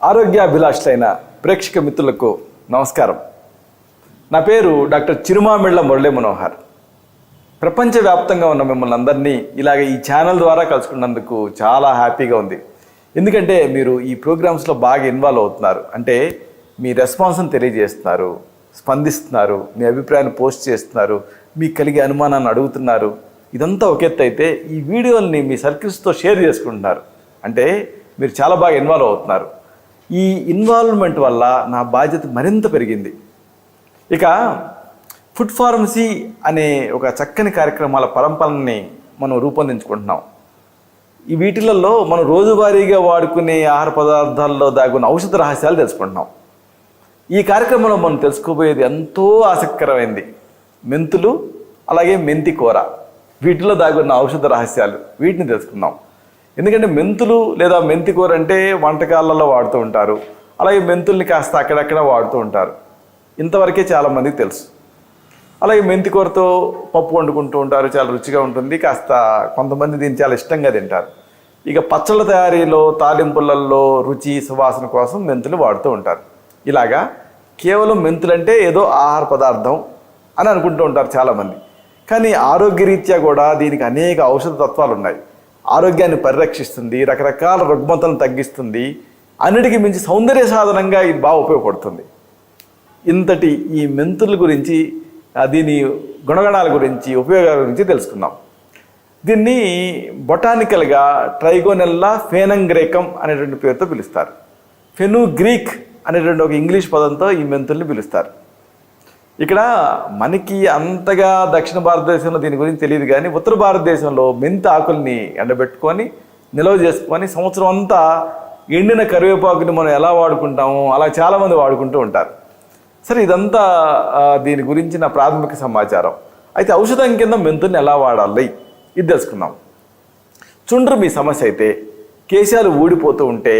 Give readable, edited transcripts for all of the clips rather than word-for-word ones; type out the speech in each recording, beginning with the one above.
ఆరోగ్యాభిలాషులైన ప్రేక్షక మిత్రులకు నమస్కారం. నా పేరు డాక్టర్ చిరుమామిళ్ళ మురళీ మనోహర్. ప్రపంచవ్యాప్తంగా ఉన్న మిమ్మల్ని అందరినీ ఇలాగ ఈ ఛానల్ ద్వారా కలుసుకున్నందుకు చాలా హ్యాపీగా ఉంది. ఎందుకంటే మీరు ఈ ప్రోగ్రామ్స్లో బాగా ఇన్వాల్వ్ అవుతున్నారు. అంటే మీ రెస్పాన్స్ని తెలియజేస్తున్నారు, స్పందిస్తున్నారు, మీ అభిప్రాయాన్ని పోస్ట్ చేస్తున్నారు, మీకు కలిగే అనుమానాన్ని అడుగుతున్నారు. ఇదంతా ఒక ఎత్తు అయితే ఈ వీడియోల్ని మీ సర్కిల్స్తో షేర్ చేసుకుంటున్నారు. అంటే మీరు చాలా బాగా ఇన్వాల్వ్ అవుతున్నారు. ఈ ఇన్వాల్వ్మెంట్ వల్ల నా బాధ్యత మరింత పెరిగింది. ఇక ఫుడ్ ఫార్మసీ అనే ఒక చక్కని కార్యక్రమాల పరంపరని మనం రూపొందించుకుంటున్నాం. ఈ వీటిలలో మనం రోజువారీగా వాడుకునే ఆహార పదార్థాల్లో దాగున్న ఔషధ రహస్యాలు తెలుసుకుంటున్నాం. ఈ కార్యక్రమంలో మనం తెలుసుకోబోయేది ఎంతో ఆసక్తికరమైంది. మెంతులు, అలాగే మెంతి కూర, వీటిలో దాగున్న ఔషధ రహస్యాలు, వీటిని తెలుసుకుందాం. ఎందుకంటే మెంతులు లేదా మెంతి కూర అంటే వంటకాలలో వాడుతూ ఉంటారు. అలాగే మెంతుల్ని కాస్త అక్కడక్కడ వాడుతూ ఉంటారు. ఇంతవరకే చాలామందికి తెలుసు. అలాగే మెంతి కూరతో పప్పు వండుకుంటూ ఉంటారు, చాలా రుచిగా ఉంటుంది. కాస్త కొంతమంది దీన్ని చాలా ఇష్టంగా తింటారు. ఇక పచ్చళ్ళ తయారీలో, తాలింపులలో రుచి సువాసన కోసం మెంతులు వాడుతూ ఉంటారు. ఇలాగా కేవలం మెంతులంటే ఏదో ఆహార పదార్థం అని అనుకుంటూ ఉంటారు చాలామంది. కానీ ఆరోగ్యరీత్యా కూడా దీనికి అనేక ఔషధ తత్వాలు ఉన్నాయి. ఆరోగ్యాన్ని పరిరక్షిస్తుంది, రకరకాల రుగ్మతలను తగ్గిస్తుంది, అన్నిటికీ మించి సౌందర్య సాధనంగా ఇది బాగా ఉపయోగపడుతుంది. ఇంతటి ఈ మెంతుల గురించి, దీని గుణగణాల గురించి, ఉపయోగాల గురించి తెలుసుకుందాం. దీన్ని బొటానికల్గా ట్రైగోనెల్లా ఫెనంగ్రేకం అనేటువంటి పేరుతో పిలుస్తారు. ఫెనుగ్రీక్ అనేటువంటి ఒక ఇంగ్లీష్ పదంతో ఈ మెంతుల్ని పిలుస్తారు. ఇక్కడ మనకి అంతగా దక్షిణ భారతదేశంలో దీని గురించి తెలియదు, కానీ ఉత్తర భారతదేశంలో మెంతి ఆకుల్ని ఎండబెట్టుకొని నిల్వ చేసుకొని సంవత్సరం అంతా ఎండిన కరివేపాకుని మనం ఎలా వాడుకుంటామో అలా చాలామంది వాడుకుంటూ ఉంటారు. సరే, ఇదంతా దీని గురించి నా ప్రాథమిక సమాచారం. అయితే ఔషధం కింద మెంతుల్ని ఎలా వాడాలి ఇది తెలుసుకుందాం. చుండ్రు మీ సమస్య అయితే, కేశాలు ఊడిపోతూ ఉంటే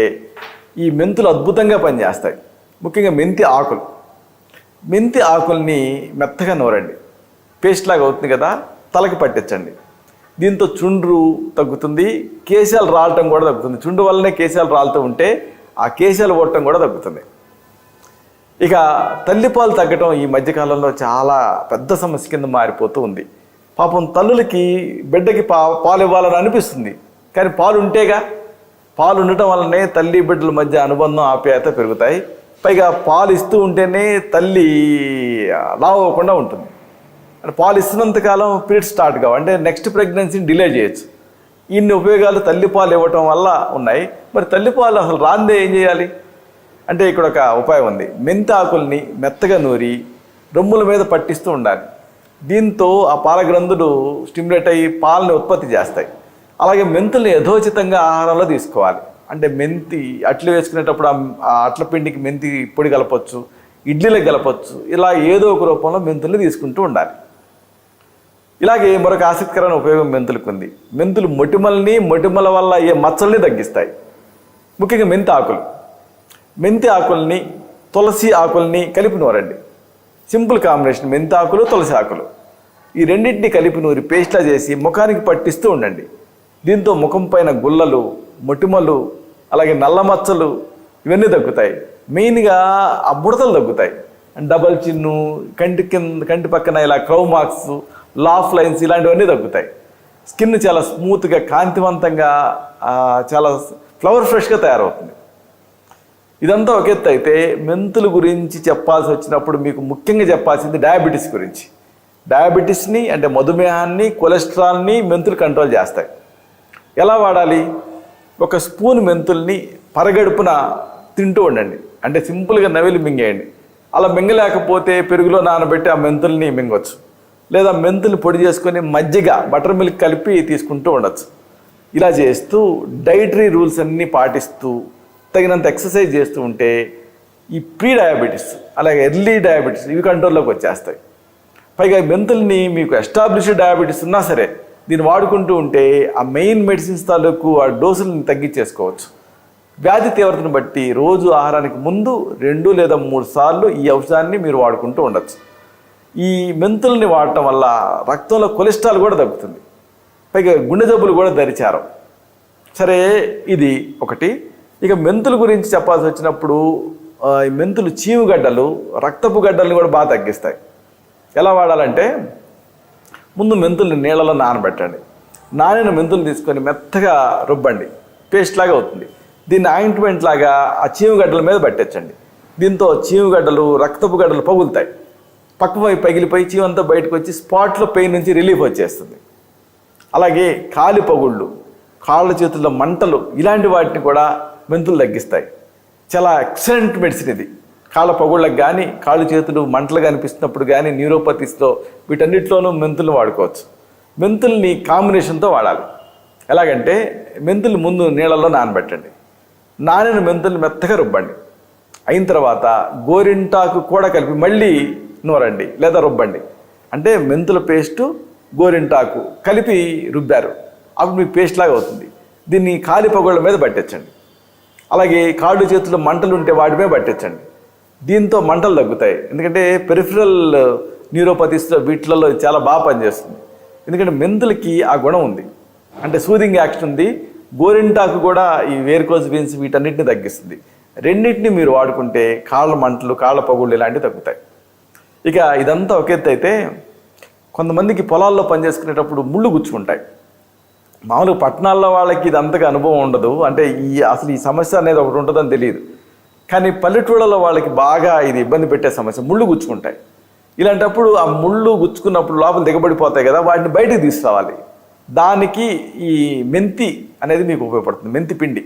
ఈ మెంతులు అద్భుతంగా పనిచేస్తాయి. ముఖ్యంగా మెంతి ఆకుల్ని మెత్తగా నూరండి, పేస్ట్ లాగా అవుతుంది కదా, తలకి పట్టించండి. దీంతో చుండ్రు తగ్గుతుంది, కేశాలు రాలటం కూడా తగ్గుతుంది. చుండ్రు వల్లనే కేశాలు రాలుతూ ఉంటే ఆ కేశాలు ఓడటం కూడా తగ్గుతుంది. ఇక తల్లిపాలు తగ్గటం ఈ మధ్యకాలంలో చాలా పెద్ద సమస్య కింద మారిపోతూ ఉంది. పాపం తల్లులకి బిడ్డకి పాలు ఇవ్వాలని అనిపిస్తుంది, కానీ పాలు ఉంటేగా. పాలు ఉండటం వల్లనే తల్లి బిడ్డల మధ్య అనుబంధం, ఆప్యాయత పెరుగుతాయి. పైగా పాలు ఇస్తూ ఉంటేనే తల్లి లావు అవ్వకుండా ఉంటుంది. అంటే పాలు ఇస్తున్నంతకాలం పీరియడ్ స్టార్ట్ కావు, అంటే నెక్స్ట్ ప్రెగ్నెన్సీని డిలే చేయొచ్చు. ఇన్ని ఉపయోగాలు తల్లిపాలు ఇవ్వటం వల్ల ఉన్నాయి. మరి తల్లిపాలు అసలు రాందే ఏం చేయాలి అంటే ఇక్కడ ఒక ఉపాయం ఉంది. మెంతి ఆకుల్ని మెత్తగా నూరి రొమ్ముల మీద పట్టిస్తూ ఉండాలి. దీంతో ఆ పాల గ్రంథులు స్టిమ్యులేట్ అయ్యి పాలని ఉత్పత్తి చేస్తాయి. అలాగే మెంతుల్ని యథోచితంగా ఆహారంలో తీసుకోవాలి. అంటే మెంతి అట్లు వేసుకునేటప్పుడు ఆ అట్ల పిండికి మెంతి పొడి కలపచ్చు, ఇడ్లీలకు కలపచ్చు. ఇలా ఏదో ఒక రూపంలో మెంతుల్ని తీసుకుంటూ ఉండాలి. ఇలాగే మరొక ఆసక్తికరమైన ఉపయోగం మెంతులకు ఉంది. మెంతులు మొటిమల వల్ల అయ్యే మచ్చల్ని తగ్గిస్తాయి. ముఖ్యంగా మెంతి ఆకుల్ని తులసి ఆకుల్ని కలిపి నూరండి. సింపుల్ కాంబినేషన్, మెంతి ఆకులు తులసి ఆకులు, ఈ రెండింటిని కలిపి నూరి పేస్ట్లా చేసి ముఖానికి పట్టిస్తూ ఉండండి. దీంతో ముఖం పైన గుల్లలు, మొటిమలు, అలాగే నల్ల మచ్చలు ఇవన్నీ తగ్గుతాయి. మెయిన్గా ఆ బుడతలు తగ్గుతాయి. డబల్ చిన్ను, కంటి పక్కన ఇలా క్రౌ మార్క్స్, లాఫ్ లైన్స్ ఇలాంటివన్నీ తగ్గుతాయి. స్కిన్ చాలా స్మూత్గా, కాంతివంతంగా, చాలా ఫ్లవర్ ఫ్రెష్గా తయారవుతుంది. ఇదంతా ఒక ఎత్తు అయితే, మెంతుల గురించి చెప్పాల్సి వచ్చినప్పుడు మీకు ముఖ్యంగా చెప్పాల్సింది డయాబెటీస్ గురించి. డయాబెటీస్ని అంటే మధుమేహాన్ని, కొలెస్ట్రాల్ని మెంతులు కంట్రోల్ చేస్తాయి. ఎలా వాడాలి? ఒక స్పూన్ మెంతుల్ని పరగడుపున తింటూ ఉండండి. అంటే సింపుల్గా నవిలి మింగేయండి. అలా మింగలేకపోతే పెరుగులో నానబెట్టి ఆ మెంతుల్ని మింగవచ్చు. లేదా మెంతుల్ని పొడి చేసుకొని మజ్జిగ, బటర్ మిల్క్ కలిపి తీసుకుంటూ ఉండొచ్చు. ఇలా చేస్తూ డైటరీ రూల్స్ అన్నీ పాటిస్తూ తగినంత ఎక్సర్సైజ్ చేస్తూ ఉంటే ఈ ప్రీ డయాబెటీస్, అలాగే ఎర్లీ డయాబెటీస్ ఇవి కంట్రోల్లోకి వచ్చేస్తాయి. పైగా మెంతుల్ని మీకు ఎస్టాబ్లిష్డ్ డయాబెటీస్ ఉన్నా సరే దీన్ని వాడుకుంటూ ఉంటే ఆ మెయిన్ మెడిసిన్స్ తాలూకు ఆ డోసులను తగ్గించేసుకోవచ్చు. వ్యాధి తీవ్రతను బట్టి రోజు ఆహారానికి ముందు 2 లేదా 3 సార్లు ఈ ఔషధాన్ని మీరు వాడుకుంటూ ఉండొచ్చు. ఈ మెంతుల్ని వాడటం వల్ల రక్తంలో కొలెస్ట్రాల్ కూడా తగ్గుతుంది. పైగా గుండె జబ్బులు కూడా దరిచారం. సరే, ఇది ఒకటి. ఇక మెంతుల గురించి చెప్పాల్సి వచ్చినప్పుడు ఈ మెంతులు చీవుగడ్డలు, రక్తపు గడ్డలను కూడా బాగా తగ్గిస్తాయి. ఎలా వాడాలంటే ముందు మెంతుల్ని నీళ్ళలో నానబెట్టండి. నానిన మెంతులు తీసుకొని మెత్తగా రుబ్బండి, పేస్ట్ లాగా అవుతుంది. దీన్ని ఆయింట్మెంట్ లాగా ఆ చీవుగడ్డల మీద పట్టించండి. దీంతో చీవుగడ్డలు, రక్తపు గడ్డలు పగులుతాయి. పక్కవైపు పగిలిపోయి చీవంతా బయటకు వచ్చి స్పాట్లో పెయిన్ నుంచి రిలీఫ్ వచ్చేస్తుంది. అలాగే కాలి పగుళ్ళు, కాళ్ళ చేతుల్లో మంటలు, ఇలాంటి వాటిని కూడా మెంతులు తగ్గిస్తాయి. చాలా ఎక్సలెంట్ మెడిసిన్ ఇది. కాళ్ళ పగుళ్ళకు కానీ, కాళ్ళు చేతులు మంటలుగా అనిపిస్తున్నప్పుడు కానీ, న్యూరోపతిస్లో వీటన్నిటిలోనూ మెంతులు వాడుకోవచ్చు. మెంతుల్ని కాంబినేషన్తో వాడాలి. ఎలాగంటే మెంతులు ముందు నీళ్ళల్లో నానబెట్టండి. నానిన మెంతులు మెత్తగా రుబ్బండి. అయిన తర్వాత గోరింటాకు కూడా కలిపి మళ్ళీ నూరండి లేదా రుబ్బండి. అంటే మెంతుల పేస్టు, గోరింటాకు కలిపి రుబ్బారు, అప్పుడు మీకు పేస్ట్ లాగా అవుతుంది. దీన్ని కాలి పగుళ్ళ మీద పట్టించండి. అలాగే కాళ్ళు చేతుల్లో మంటలు ఉంటే వాటి మీద పట్టించండి. దీంతో మంటలు తగ్గుతాయి. ఎందుకంటే పెరిఫరల్ న్యూరోపతిస్లో వీటిలలో చాలా బాగా పనిచేస్తుంది. ఎందుకంటే మెంతులకి ఆ గుణం ఉంది, అంటే సూదింగ్ యాక్షన్ ఉంది. గోరింటాకు కూడా ఈ వేరికోజ్ వెయిన్స్ వీటన్నిటిని తగ్గిస్తుంది. రెండింటిని మీరు వాడుకుంటే కాళ్ళ మంటలు, కాళ్ళ పగుళ్ళు ఇలాంటివి తగ్గుతాయి. ఇక ఇదంతా ఒక ఎత్తు అయితే, కొంతమందికి పొలాల్లో పనిచేసుకునేటప్పుడు ముళ్ళు గుచ్చుకుంటాయి. మామూలుగా పట్టణాల్లో వాళ్ళకి ఇది అంతగా అనుభవం ఉండదు, అంటే అసలు ఈ సమస్య అనేది ఒకటి ఉంటుందని తెలియదు. కానీ పల్లెటూళ్ళలో వాళ్ళకి బాగా ఇది ఇబ్బంది పెట్టే సమస్య, ముళ్ళు గుచ్చుకుంటాయి. ఇలాంటప్పుడు ఆ ముళ్ళు గుచ్చుకున్నప్పుడు లోపల దిగబడిపోతాయి కదా, వాటిని బయటకు తీసుకురావాలి. దానికి ఈ మెంతి అనేది మీకు ఉపయోగపడుతుంది. మెంతి పిండి,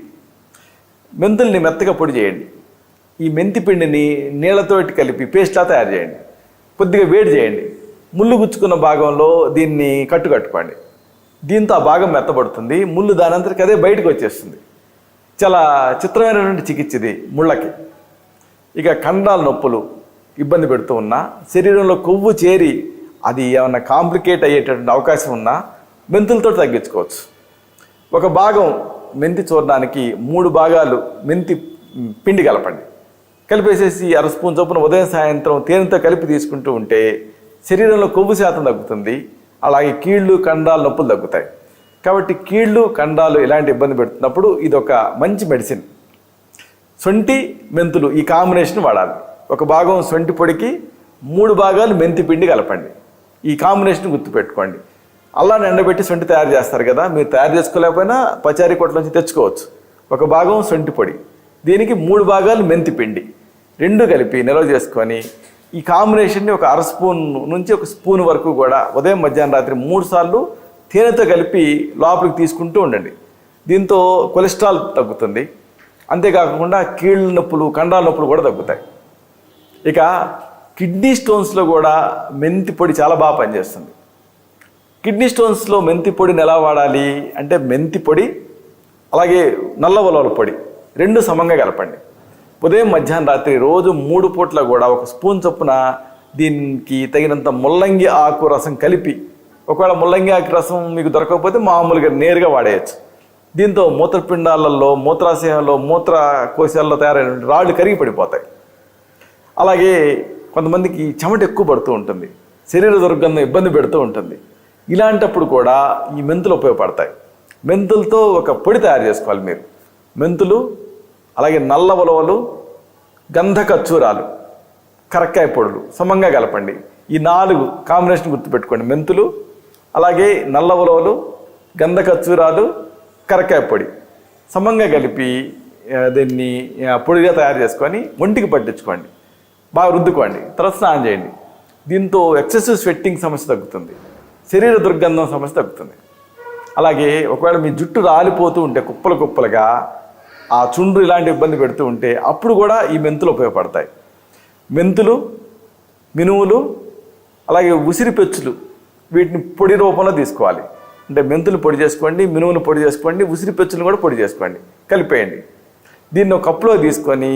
మెంతుల్ని మెత్తగా పొడి చేయండి. ఈ మెంతి పిండిని నీళ్ళతోటి కలిపి పేస్ట్లా తయారు చేయండి. కొద్దిగా వేడి చేయండి. ముళ్ళు గుచ్చుకున్న భాగంలో దీన్ని కట్టుకోండి. దీంతో ఆ భాగం మెత్తబడుతుంది. ముళ్ళు దానంతరికి అదే బయటకు వచ్చేస్తుంది. చాలా చిత్రమైనటువంటి చికిత్స ఇది ముళ్ళకి. ఇక కండరాల నొప్పులు ఇబ్బంది పెడుతూ ఉన్నా, శరీరంలో కొవ్వు చేరి అది ఏమన్నా కాంప్లికేట్ అయ్యేటటువంటి అవకాశం ఉన్నా మెంతులతో తగ్గించుకోవచ్చు. ఒక భాగం మెంతి చూడడానికి 3 భాగాలు మెంతి పిండి కలపండి. కలిపేసేసి 1/2 స్పూన్ చొప్పున ఉదయం సాయంత్రం తేనెతో కలిపి తీసుకుంటూ ఉంటే శరీరంలో కొవ్వు శాతం తగ్గుతుంది. అలాగే కీళ్ళు, కండరాల నొప్పులు తగ్గుతాయి. కాబట్టి కీళ్ళు, కండరాలు ఇలాంటి ఇబ్బంది పెడుతున్నప్పుడు ఇది ఒక మంచి మెడిసిన్. సొంటి, మెంతులు ఈ కాంబినేషన్ వాడాలి. ఒక భాగం సొంటి పొడికి 3 భాగాలు మెంతి పిండి కలపండి. ఈ కాంబినేషన్ గుర్తుపెట్టుకోండి. అల్లాన్ని ఎండబెట్టి సొంటి తయారు చేస్తారు కదా, మీరు తయారు చేసుకోలేకపోయినా పచారీ కొట్ల నుంచి తెచ్చుకోవచ్చు. ఒక భాగం సొంటి పొడి, దీనికి 3 భాగాలు మెంతి పిండి, 2 కలిపి నిల్వ చేసుకొని ఈ కాంబినేషన్ని ఒక 1/2 స్పూన్ నుంచి 1 స్పూన్ వరకు కూడా ఉదయం, మధ్యాహ్నం, రాత్రి 3 సార్లు తేనెతో కలిపి లోపలికి తీసుకుంటూ ఉండండి. దీంతో కొలెస్ట్రాల్ తగ్గుతుంది. అంతేకాకుండా కీళ్ళ నొప్పులు, కండరాల నొప్పులు కూడా తగ్గుతాయి. ఇక కిడ్నీ స్టోన్స్లో కూడా మెంతి పొడి చాలా బాగా పనిచేస్తుంది. కిడ్నీ స్టోన్స్లో మెంతి పొడిని ఎలా వాడాలి అంటే, మెంతి పొడి అలాగే నల్ల ఉలవల పొడి 2 సమంగా కలపండి. ఉదయం, మధ్యాహ్నం, రాత్రి రోజు 3 పూట్ల కూడా 1 స్పూన్ చొప్పున దీనికి తగినంత ముల్లంగి ఆకు రసం కలిపి, ఒకవేళ ముల్లంగి ఆకు రసం మీకు దొరకకపోతే మామూలుగా నేరుగా వాడేయచ్చు. దీంతో మూత్రపిండాలలో, మూత్రాశయంలో, మూత్ర కోశాల్లో తయారైన రాళ్ళు కరిగి పడిపోతాయి. అలాగే కొంతమందికి చెమట ఎక్కువ పడుతూ ఉంటుంది, శరీర దుర్గంధం ఇబ్బంది పెడుతూ ఉంటుంది. ఇలాంటప్పుడు కూడా ఈ మెంతులు ఉపయోగపడతాయి. మెంతులతో ఒక పొడి తయారు చేసుకోవాలి మీరు. మెంతులు, అలాగే నల్ల ఉలవలు, గంధ కచ్చూరాలు, కరక్కాయ పొడులు సమంగా కలపండి. ఈ 4 కాంబినేషన్ గుర్తుపెట్టుకోండి. మెంతులు, అలాగే నల్ల ఉలవలు, గంధ కచ్చూరాలు, కరక్కాయ పొడి సమంగా కలిపి దీన్ని పొడిగా తయారు చేసుకొని ఒంటికి పట్టించుకోండి. బాగా రుద్దుకోండి. తర్వాత స్నానం చేయండి. దీంతో ఎక్సెసివ్ స్వెట్టింగ్ సమస్య తగ్గుతుంది, శరీర దుర్గంధం సమస్య తగ్గుతుంది. అలాగే ఒకవేళ మీ జుట్టు రాలిపోతూ ఉంటే కుప్పలు కుప్పలుగా, ఆ చుండ్రు ఇలాంటి ఇబ్బంది పెడుతూ ఉంటే అప్పుడు కూడా ఈ మెంతులు ఉపయోగపడతాయి. మెంతులు, మినువులు, అలాగే ఉసిరి పెచ్చులు వీటిని పొడి రూపంలో తీసుకోవాలి. అంటే మెంతులు పొడి చేసుకోండి, మినువులు పొడి చేసుకోండి, ఉసిరి పెచ్చులు కూడా పొడి చేసుకోండి, కలిపేయండి. దీన్ని ఒక కప్పులో తీసుకొని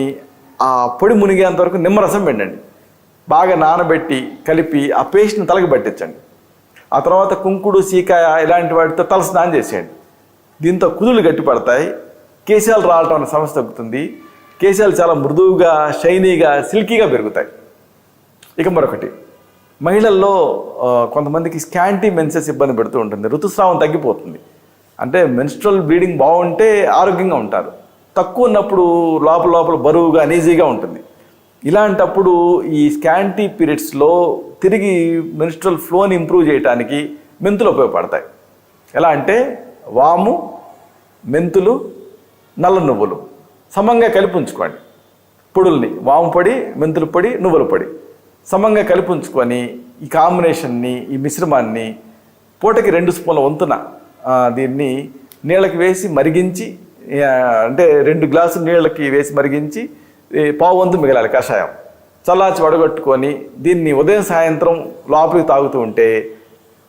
ఆ పొడి మునిగేంత వరకు నిమ్మరసం పిండండి. బాగా నానబెట్టి కలిపి ఆ పేస్ట్ని తలకి పట్టించండి. ఆ తర్వాత కుంకుడు, సీకాయ ఇలాంటి వాటితో తల స్నానం చేసేయండి. దీంతో కుదులు గట్టిపడతాయి, కేశాలు రావటం అనే సమస్య తగ్గుతుంది. కేశాలు చాలా మృదువుగా, షైనీగా, సిల్కీగా పెరుగుతాయి. ఇక మరొకటి, మహిళల్లో కొంతమందికి స్కాంటీ మెన్సెస్ ఇబ్బంది పెడుతూ ఉంటుంది, ఋతుస్రావం తగ్గిపోతుంది. అంటే మెన్స్ట్రువల్ బ్లీడింగ్ బాగుంటే ఆరోగ్యంగా ఉంటారు. తక్కువ ఉన్నప్పుడు లోపల లోపల బరువుగా అనీజీగా ఉంటుంది. ఇలాంటప్పుడు ఈ స్కాంటీ పీరియడ్స్లో తిరిగి మెన్స్ట్రువల్ ఫ్లోని ఇంప్రూవ్ చేయడానికి మెంతులు ఉపయోగపడతాయి. ఎలా అంటే వాము, మెంతులు, నల్ల నువ్వులు సమంగా కలిపి ఉంచుకోండి. పొడుల్ని వాము పొడి, మెంతుల పొడి, నువ్వుల పొడి సమంగా కలిపి ఉంచుకొని ఈ కాంబినేషన్ని, ఈ మిశ్రమాన్ని పూటకి 2 స్పూన్ల వంతున దీన్ని నీళ్ళకి వేసి మరిగించి, అంటే 2 గ్లాసులు నీళ్ళకి వేసి మరిగించి పావు వంతు మిగలాలి కషాయం. చల్లార్చి వడగొట్టుకొని దీన్ని ఉదయం సాయంత్రం లోపలికి తాగుతూ ఉంటే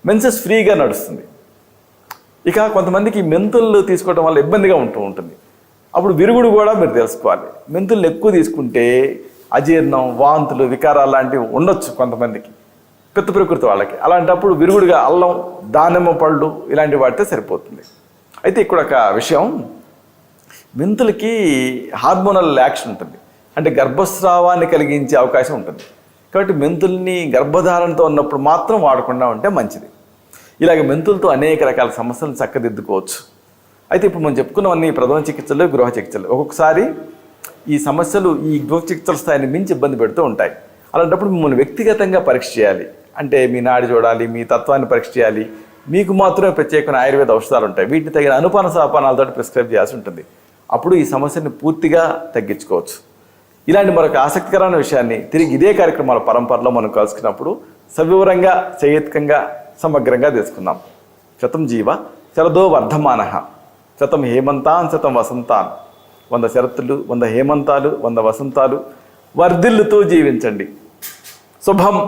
మెన్సెస్ ఫ్రీగా నడుస్తుంది. ఇక కొంతమందికి మెంతులు తీసుకోవడం వల్ల ఇబ్బందిగా ఉంటుంది. అప్పుడు విరుగుడు కూడా మీరు తెలుసుకోవాలి. మెంతులను ఎక్కువ తీసుకుంటే అజీర్ణం, వాంతులు, వికారాలు లాంటివి ఉండొచ్చు కొంతమందికి, పిత్త ప్రకృతి వాళ్ళకి. అలాంటప్పుడు విరుగుడుగా అల్లం, దానిమ్మ పళ్ళు ఇలాంటివి వాడితే సరిపోతుంది. అయితే ఇక్కడ ఒక విషయం, మెంతులకి హార్మోనల్ యాక్షన్ ఉంటుంది, అంటే గర్భస్రావాన్ని కలిగించే అవకాశం ఉంటుంది. కాబట్టి మెంతుల్ని గర్భధారణతో ఉన్నప్పుడు మాత్రం వాడకుండా ఉంటే మంచిది. ఇలాగ మెంతులతో అనేక రకాల సమస్యలను చక్కదిద్దుకోవచ్చు. అయితే ఇప్పుడు మనం చెప్పుకున్నవన్నీ ప్రథమ చికిత్సలు, గృహ చికిత్సలు. ఒక్కొక్కసారి ఈ సమస్యలు ఈ గృహ చికిత్సల స్థాయిని మించి ఇబ్బంది పెడుతూ ఉంటాయి. అలాంటప్పుడు మిమ్మల్ని వ్యక్తిగతంగా పరీక్ష చేయాలి. అంటే మీ నాడి చూడాలి, మీ తత్వాన్ని పరీక్ష చేయాలి. మీకు మాత్రమే ప్రత్యేకమైన ఆయుర్వేద ఔషధాలు ఉంటాయి. వీటిని తగిన అనుపాన సాపానాలతో ప్రిస్క్రైబ్ చేయాల్సి ఉంటుంది. అప్పుడు ఈ సమస్యని పూర్తిగా తగ్గించుకోవచ్చు. ఇలాంటి మరొక ఆసక్తికరమైన విషయాన్ని తిరిగి ఇదే కార్యక్రమాల పరంపరలో మనం కలుసుకున్నప్పుడు సవివరంగా, సహేతుకంగా, సమగ్రంగా తెలుసుకుందాం. శతం జీవ శరదో వర్ధమానః, శతం హేమంతాన్ శతం వసంతాన్. 100 శరత్తులు, 100 హేమంతాలు, 100 వసంతాలు వర్ధిల్లుతూ జీవించండి. శుభం.